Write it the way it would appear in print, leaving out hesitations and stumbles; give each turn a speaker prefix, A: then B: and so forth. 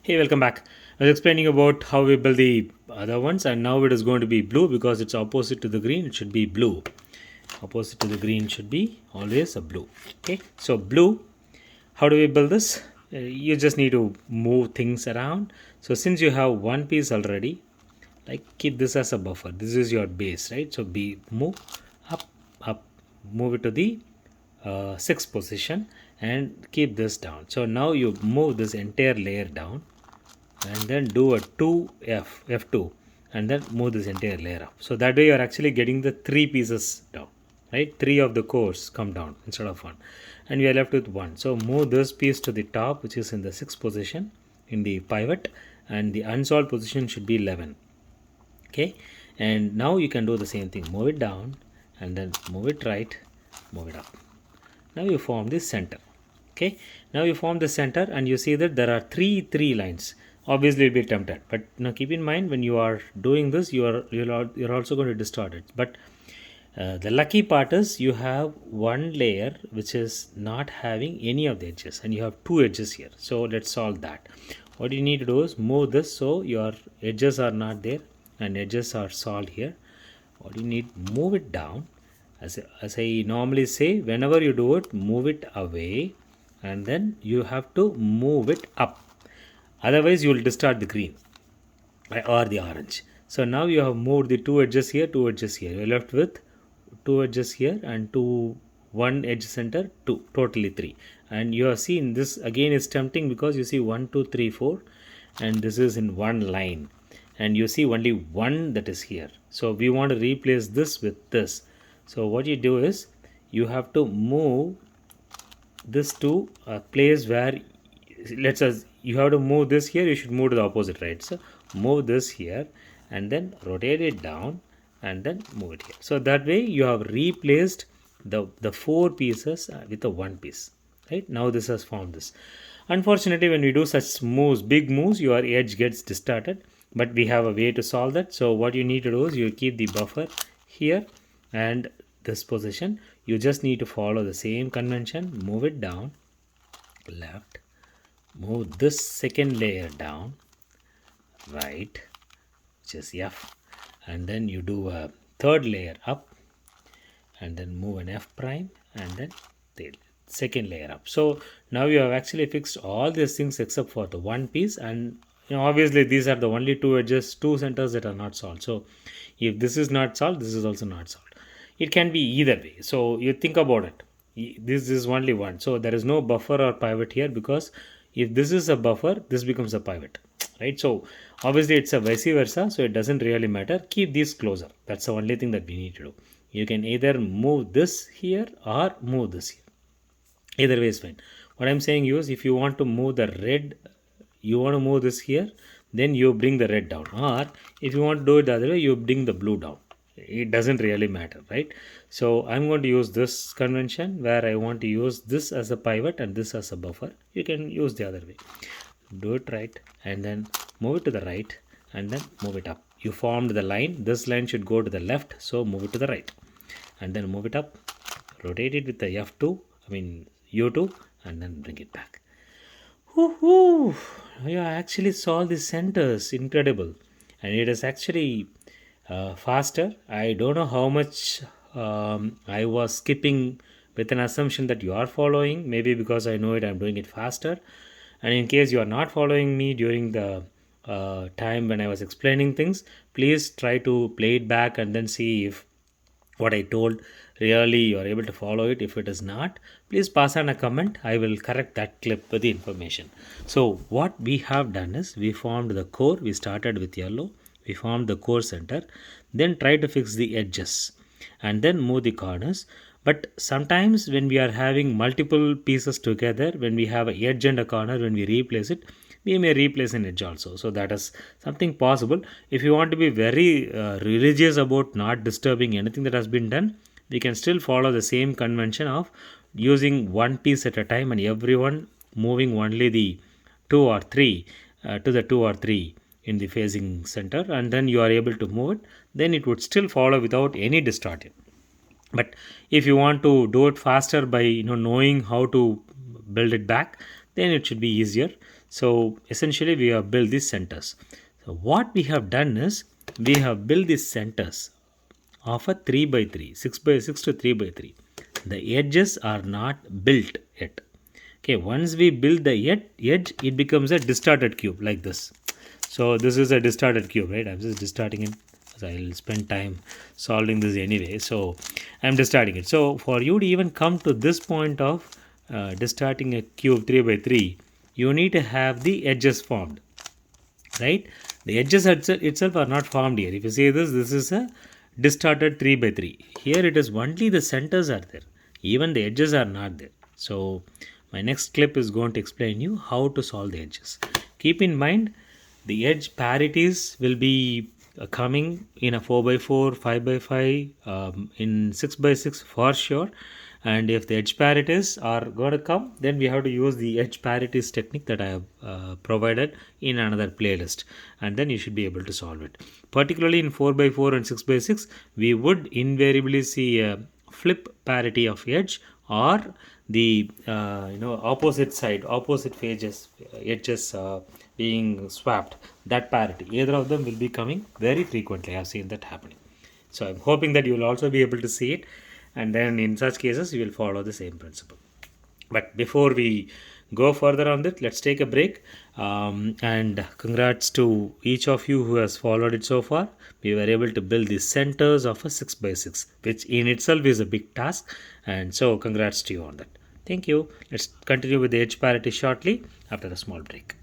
A: Hey, welcome back. I was explaining about how we build the other ones, and now it is going to be blue because it's opposite to the green. It should be blue. Opposite to the green should be always a blue. Okay, so blue. How do we build this? You just need to move things around. So since you have one piece already, like keep this as a buffer. This is your base, right? So be move up, up, move it to the sixth position, and keep this down. So now you move this entire layer down and then do a 2f f2 and then move this entire layer up. So that way you are actually getting the three pieces down, right? Three of the cores come down instead of one, and we are left with one. So move this piece to the top, which is in the sixth position in the pivot, and the unsolved position should be 11. Okay, and now you can do the same thing. Move it down and then move it right, move it up. Now you form the center. Okay, now you form the center and you see that there are three lines. Obviously you'll be tempted, but now keep in mind when you are doing this, you're also going to distort it. But the lucky part is you have one layer which is not having any of the edges, and you have two edges here. So let's solve that. What you need to do is move this so your edges are not there and edges are solved here. What you need, move it down. As I normally say, whenever you do it, move it away and then you have to move it up. Otherwise you will distort the green or the orange. So now you have moved the two edges here, two edges here. You're left with two edges here and one edge center, two, totally three. And you have seen this again is tempting because you see 1, 2, 3, 4, and this is in one line, and you see only one that is here. So we want to replace this with this. So what you do is you have to move this to a place where, let's say you have to move this here, you should move to the opposite, right? So move this here and then rotate it down and then move it here. So that way you have replaced the four pieces with the one piece, right? Now this has formed this. Unfortunately, when we do such moves, big moves, your edge gets distorted, but we have a way to solve that. So what you need to do is you keep the buffer here and this position. You just need to follow the same convention. Move it down, left, move this second layer down, right, which is F, and then you do a third layer up and then move an F prime and then the second layer up. So now you have actually fixed all these things except for the one piece, and obviously these are the only two edges, two centers that are not solved. So if this is not solved, this is also not solved. It can be either way. So you think about it. This is only one. So there is no buffer or pivot here, because if this is a buffer, this becomes a pivot, right? So obviously it's a vice versa. So it doesn't really matter. Keep these closer. That's the only thing that we need to do. You can either move this here or move this here. Either way is fine. What I'm saying is, if you want to move the red, you want to move this here, then you bring the red down. Or if you want to do it the other way, you bring the blue down. It doesn't really matter, right? So I'm going to use this convention where I want to use this as a pivot and this as a buffer. You can use the other way. Do it right and then move it to the right and then move it up. You formed the line. This line should go to the left, so move it to the right and then move it up. Rotate it with the F2, U2, and then bring it back. Woohoo! You actually solved the centers. Incredible. And it is actually faster. I don't know how much I was skipping with an assumption that you are following. Maybe because I know it, I'm doing it faster. And in case you are not following me during the time when I was explaining things, please try to play it back and then see if what I told really you are able to follow it. If it is not, please pass on a comment. I will correct that clip with the information. So what we have done is we formed the core. We started with yellow. We formed the core center, then try to fix the edges and then move the corners. But sometimes when we are having multiple pieces together, when we have an edge and a corner, when we replace it, we may replace an edge also. So that is something possible. If you want to be very religious about not disturbing anything that has been done, we can still follow the same convention of using one piece at a time and everyone moving only the two or three to the two or three in the facing center, and then you are able to move it. Then it would still follow without any distortion. But if you want to do it faster by knowing how to build it back, then it should be easier. So essentially we have built these centers. So what we have done is we have built these centers of a 3 by 3, 6 by 6 to 3 by 3. The edges are not built yet. Okay, once we build the edge, it becomes a distorted cube like this. So this is a distorted cube, right? I'm just distorting it. So I'll spend time solving this anyway. So I'm distorting it. So for you to even come to this point of distorting a cube 3 by 3, you need to have the edges formed, right? The edges itself are not formed here. If you see this, this is a distorted 3 by 3. Here it is only the centers are there. Even the edges are not there. So my next clip is going to explain you how to solve the edges. Keep in mind the edge parities will be coming in a 4 by 4, 5 by 5, in 6 by 6 for sure. And if the edge parities are going to come, then we have to use the edge parities technique that I have provided in another playlist, and then you should be able to solve it. Particularly in 4 by 4 and 6 by 6, we would invariably see a flip parity of edge, or the opposite side, opposite edges being swapped, that parity, either of them will be coming very frequently. I have seen that happening. So I'm hoping that you will also be able to see it, and then in such cases you will follow the same principle. But before we go further on that, let's take a break. And congrats to each of you who has followed it so far. We were able to build the centers of a 6 by 6, which in itself is a big task, and so congrats to you on that. Thank you. Let's continue with the edge parity shortly after a small break.